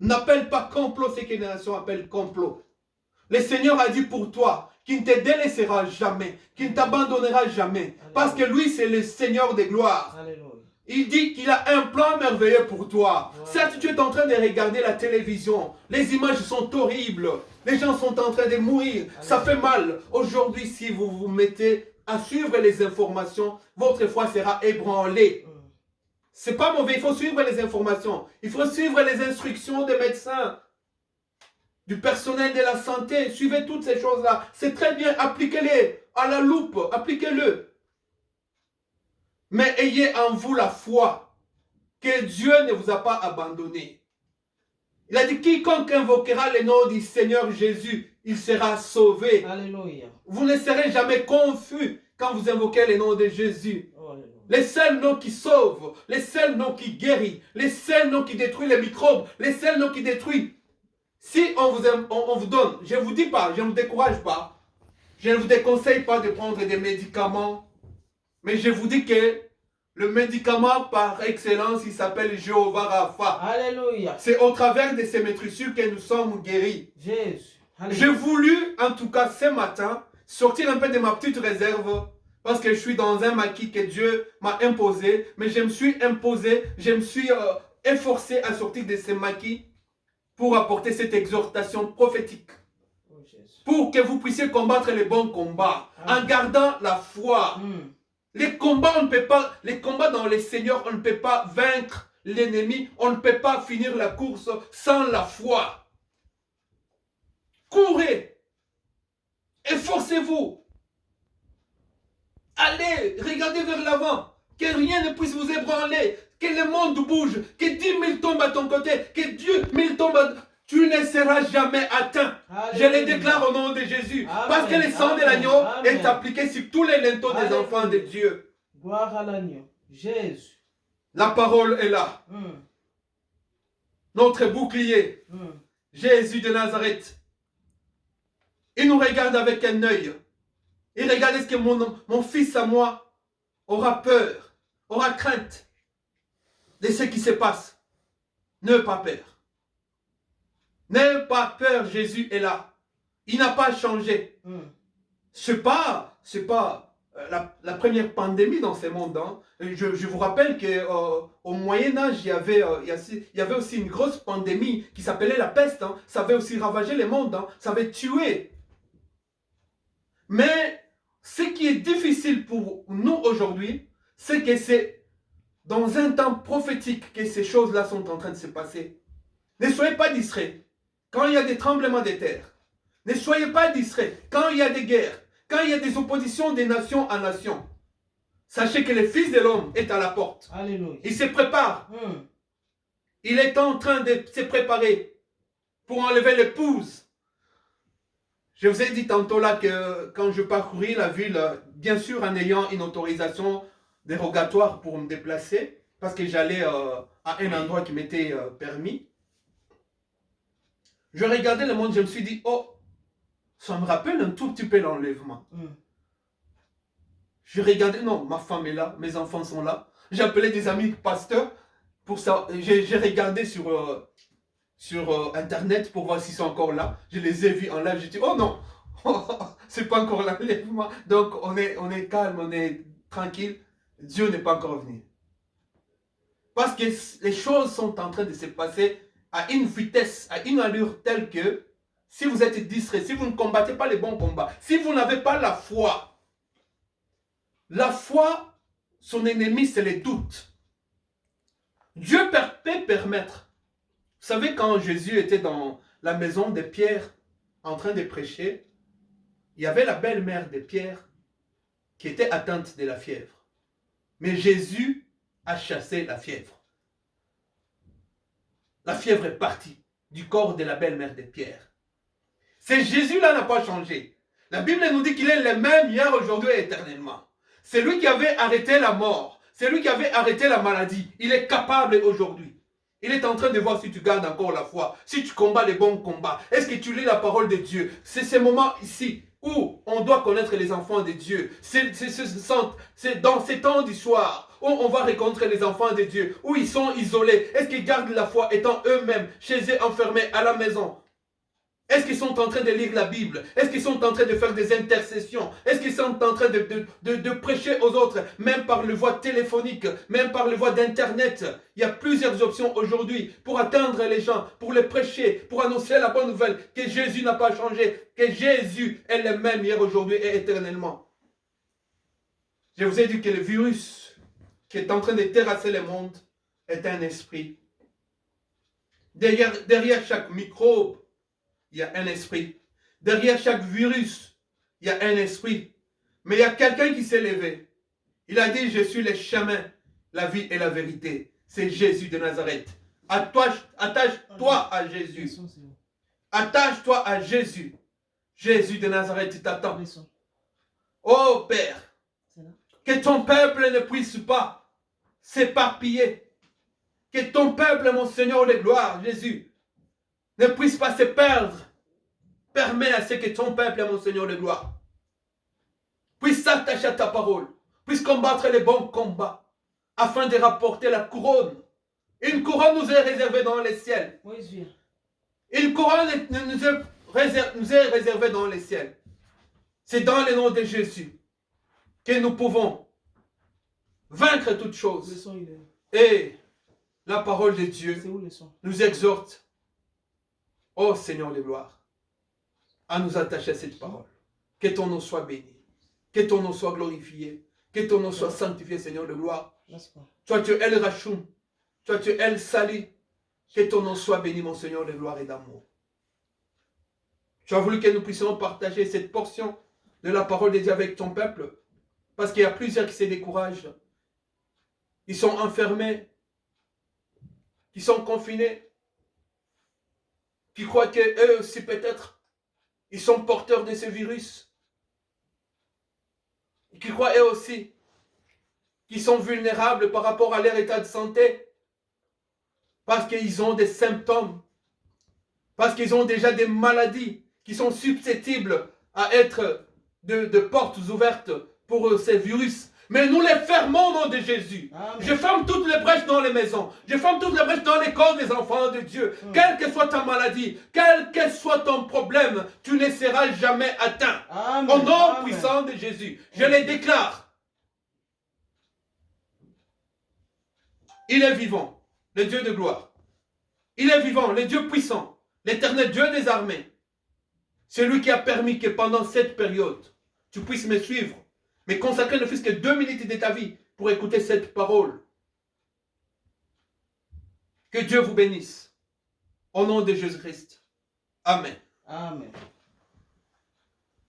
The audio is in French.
N'appelle pas complot ce que les nations appellent complot. Le Seigneur a dit pour toi qu'il ne te délaissera jamais, qu'il ne t'abandonnera jamais. Parce que lui, c'est le Seigneur des gloires. Alléluia. Il dit qu'il a un plan merveilleux pour toi. Wow. Certes, tu es en train de regarder la télévision. Les images sont horribles. Les gens sont en train de mourir. Ça fait mal. Aujourd'hui, si vous vous mettez à suivre les informations, votre foi sera ébranlée. C'est pas mauvais, il faut suivre les informations. Il faut suivre les instructions des médecins, du personnel de la santé. Suivez toutes ces choses-là. C'est très bien, appliquez-les à la loupe, appliquez-le. Mais ayez en vous la foi que Dieu ne vous a pas abandonné. Il a dit, quiconque invoquera le nom du Seigneur Jésus, il sera sauvé. Alléluia. Vous ne serez jamais confus quand vous invoquez le nom de Jésus. Oh, alléluia. Les seuls noms qui sauvent, les seuls noms qui guérissent, les seuls noms qui détruisent les microbes, les seuls noms qui détruisent. Si on vous donne, je ne vous dis pas, je ne vous décourage pas, je ne vous déconseille pas de prendre des médicaments, mais je vous dis que le médicament par excellence, il s'appelle Jéhovah Rapha. Alléluia. C'est au travers de ces maîtrissures que nous sommes guéris. Jésus. J'ai Alléluia. voulu, en tout cas ce matin, sortir un peu de ma petite réserve parce que je suis dans un maquis que Dieu m'a imposé, mais je me suis imposé, je me suis efforcé à sortir de ce maquis pour apporter cette exhortation prophétique. Oh, Jésus. Pour que vous puissiez combattre les bons combats en gardant la foi. Les combats, on ne peut pas, les combats dans les seigneurs, on ne peut pas vaincre l'ennemi, on ne peut pas finir la course sans la foi. Courez, efforcez-vous, allez, regardez vers l'avant, que rien ne puisse vous ébranler, que le monde bouge, que 10 000 tombent à ton côté, que Dieu 1000 tombent à... Tu ne seras jamais atteint. Alléluia. Je le déclare au nom de Jésus. Amen. Parce que le sang de l'agneau Amen. est appliqué sur tous les linteaux des Alléluia. enfants de Dieu. Gloire à l'agneau. Jésus. La parole est là. Notre bouclier, Jésus de Nazareth. Il nous regarde avec un œil. Il regarde est-ce que mon fils à moi aura peur, aura crainte de ce qui se passe. N'aie pas peur. N'aie pas peur, Jésus est là. Il n'a pas changé. C'est pas la première pandémie dans ce monde. Hein. Je vous rappelle qu'au Moyen-Âge, il y avait aussi une grosse pandémie qui s'appelait la peste. Hein. Ça avait aussi ravagé le monde. Hein. Ça avait tué. Mais ce qui est difficile pour nous aujourd'hui, c'est que c'est dans un temps prophétique que ces choses-là sont en train de se passer. Ne soyez pas distraits quand il y a des tremblements de terre. Ne soyez pas distraits quand il y a des guerres, quand il y a des oppositions de nation à nation. Sachez que le Fils de l'homme est à la porte. Alléluia. Il se prépare. Il est en train de se préparer pour enlever l'épouse. Je vous ai dit tantôt là que quand je parcouris la ville, bien sûr en ayant une autorisation dérogatoire pour me déplacer, parce que j'allais à un endroit qui m'était permis, je regardais le monde, je me suis dit, oh, ça me rappelle un tout petit peu l'enlèvement. Je regardais, non, ma femme est là, mes enfants sont là. J'ai appelé des amis pasteurs pour ça. J'ai regardé sur internet pour voir s'ils sont encore là. Je les ai vus en live, j'ai dit, oh non, c'est pas encore l'enlèvement. Donc on est calme, on est tranquille. Dieu n'est pas encore venu. Parce que les choses sont en train de se passer à une vitesse, à une allure telle que si vous êtes distrait, si vous ne combattez pas les bons combats, si vous n'avez pas la foi, son ennemi, c'est les doutes. Dieu peut permettre. Vous savez, quand Jésus était dans la maison de Pierre, en train de prêcher, il y avait la belle-mère de Pierre qui était atteinte de la fièvre. Mais Jésus a chassé la fièvre. La fièvre est partie du corps de la belle-mère de Pierre. C'est Jésus-là n'a pas changé. La Bible nous dit qu'il est le même hier, aujourd'hui et éternellement. C'est lui qui avait arrêté la mort. C'est lui qui avait arrêté la maladie. Il est capable aujourd'hui. Il est en train de voir si tu gardes encore la foi, si tu combats les bons combats. Est-ce que tu lis la parole de Dieu? C'est ce moment ici où on doit connaître les enfants de Dieu. C'est dans ces temps du soir où on va rencontrer les enfants de Dieu, où ils sont isolés. Est-ce qu'ils gardent la foi étant eux-mêmes, chez eux, enfermés à la maison? Est-ce qu'ils sont en train de lire la Bible? Est-ce qu'ils sont en train de faire des intercessions? Est-ce qu'ils sont en train de prêcher aux autres, même par le voie téléphonique, même par le voie d'Internet? Il y a plusieurs options aujourd'hui pour atteindre les gens, pour les prêcher, pour annoncer la bonne nouvelle, que Jésus n'a pas changé, que Jésus est le même hier, aujourd'hui et éternellement. Je vous ai dit que le virus qui est en train de terrasser le monde est un esprit. Derrière chaque microbe, il y a un esprit. Derrière chaque virus, il y a un esprit. Mais il y a quelqu'un qui s'est levé. Il a dit, je suis le chemin, la vie et la vérité. C'est Jésus de Nazareth. Attache-toi à Jésus. Attache-toi à Jésus. Jésus de Nazareth t'attend. Oh Père, que ton peuple ne puisse pas s'éparpiller. Que ton peuple, mon Seigneur de gloire, Jésus, ne puisse pas se perdre. Permets à ce que ton peuple, mon Seigneur de gloire, puisse s'attacher à ta parole, puisse combattre les bons combats, afin de rapporter la couronne. Une couronne nous est réservée dans les ciels. Une couronne nous est réservée dans les ciels. C'est dans le nom de Jésus que nous pouvons vaincre toutes choses. Et la parole de Dieu nous exhorte, ô Seigneur de gloire, à nous attacher à cette parole. Que ton nom soit béni. Que ton nom soit glorifié. Que ton nom soit sanctifié, Seigneur de gloire. Toi, tu es El Rachum. Toi, tu es El Sali. Que ton nom soit béni, mon Seigneur de gloire et d'amour. Tu as voulu que nous puissions partager cette portion de la parole de Dieu avec ton peuple. Parce qu'il y a plusieurs qui se découragent. Ils sont enfermés. Ils sont confinés. Qui croient qu'eux aussi peut-être ils sont porteurs de ce virus. Et qui croient eux aussi qu'ils sont vulnérables par rapport à leur état de santé. Parce qu'ils ont des symptômes. Parce qu'ils ont déjà des maladies qui sont susceptibles à être de portes ouvertes pour ces virus. Mais nous les fermons au nom de Jésus. Amen. Je ferme toutes les brèches dans les maisons. Je ferme toutes les brèches dans les corps des enfants de Dieu. Quelle que soit ta maladie, quel que soit ton problème, tu ne seras jamais atteint. Amen. Au nom puissant de Jésus, je les déclare. Il est vivant, le Dieu de gloire. Il est vivant, le Dieu puissant, l'éternel Dieu des armées. C'est lui qui a permis que pendant cette période, tu puisses me suivre. Mais consacrer ne fût-ce que 2 minutes de ta vie pour écouter cette parole. Que Dieu vous bénisse. Au nom de Jésus-Christ. Amen. Amen.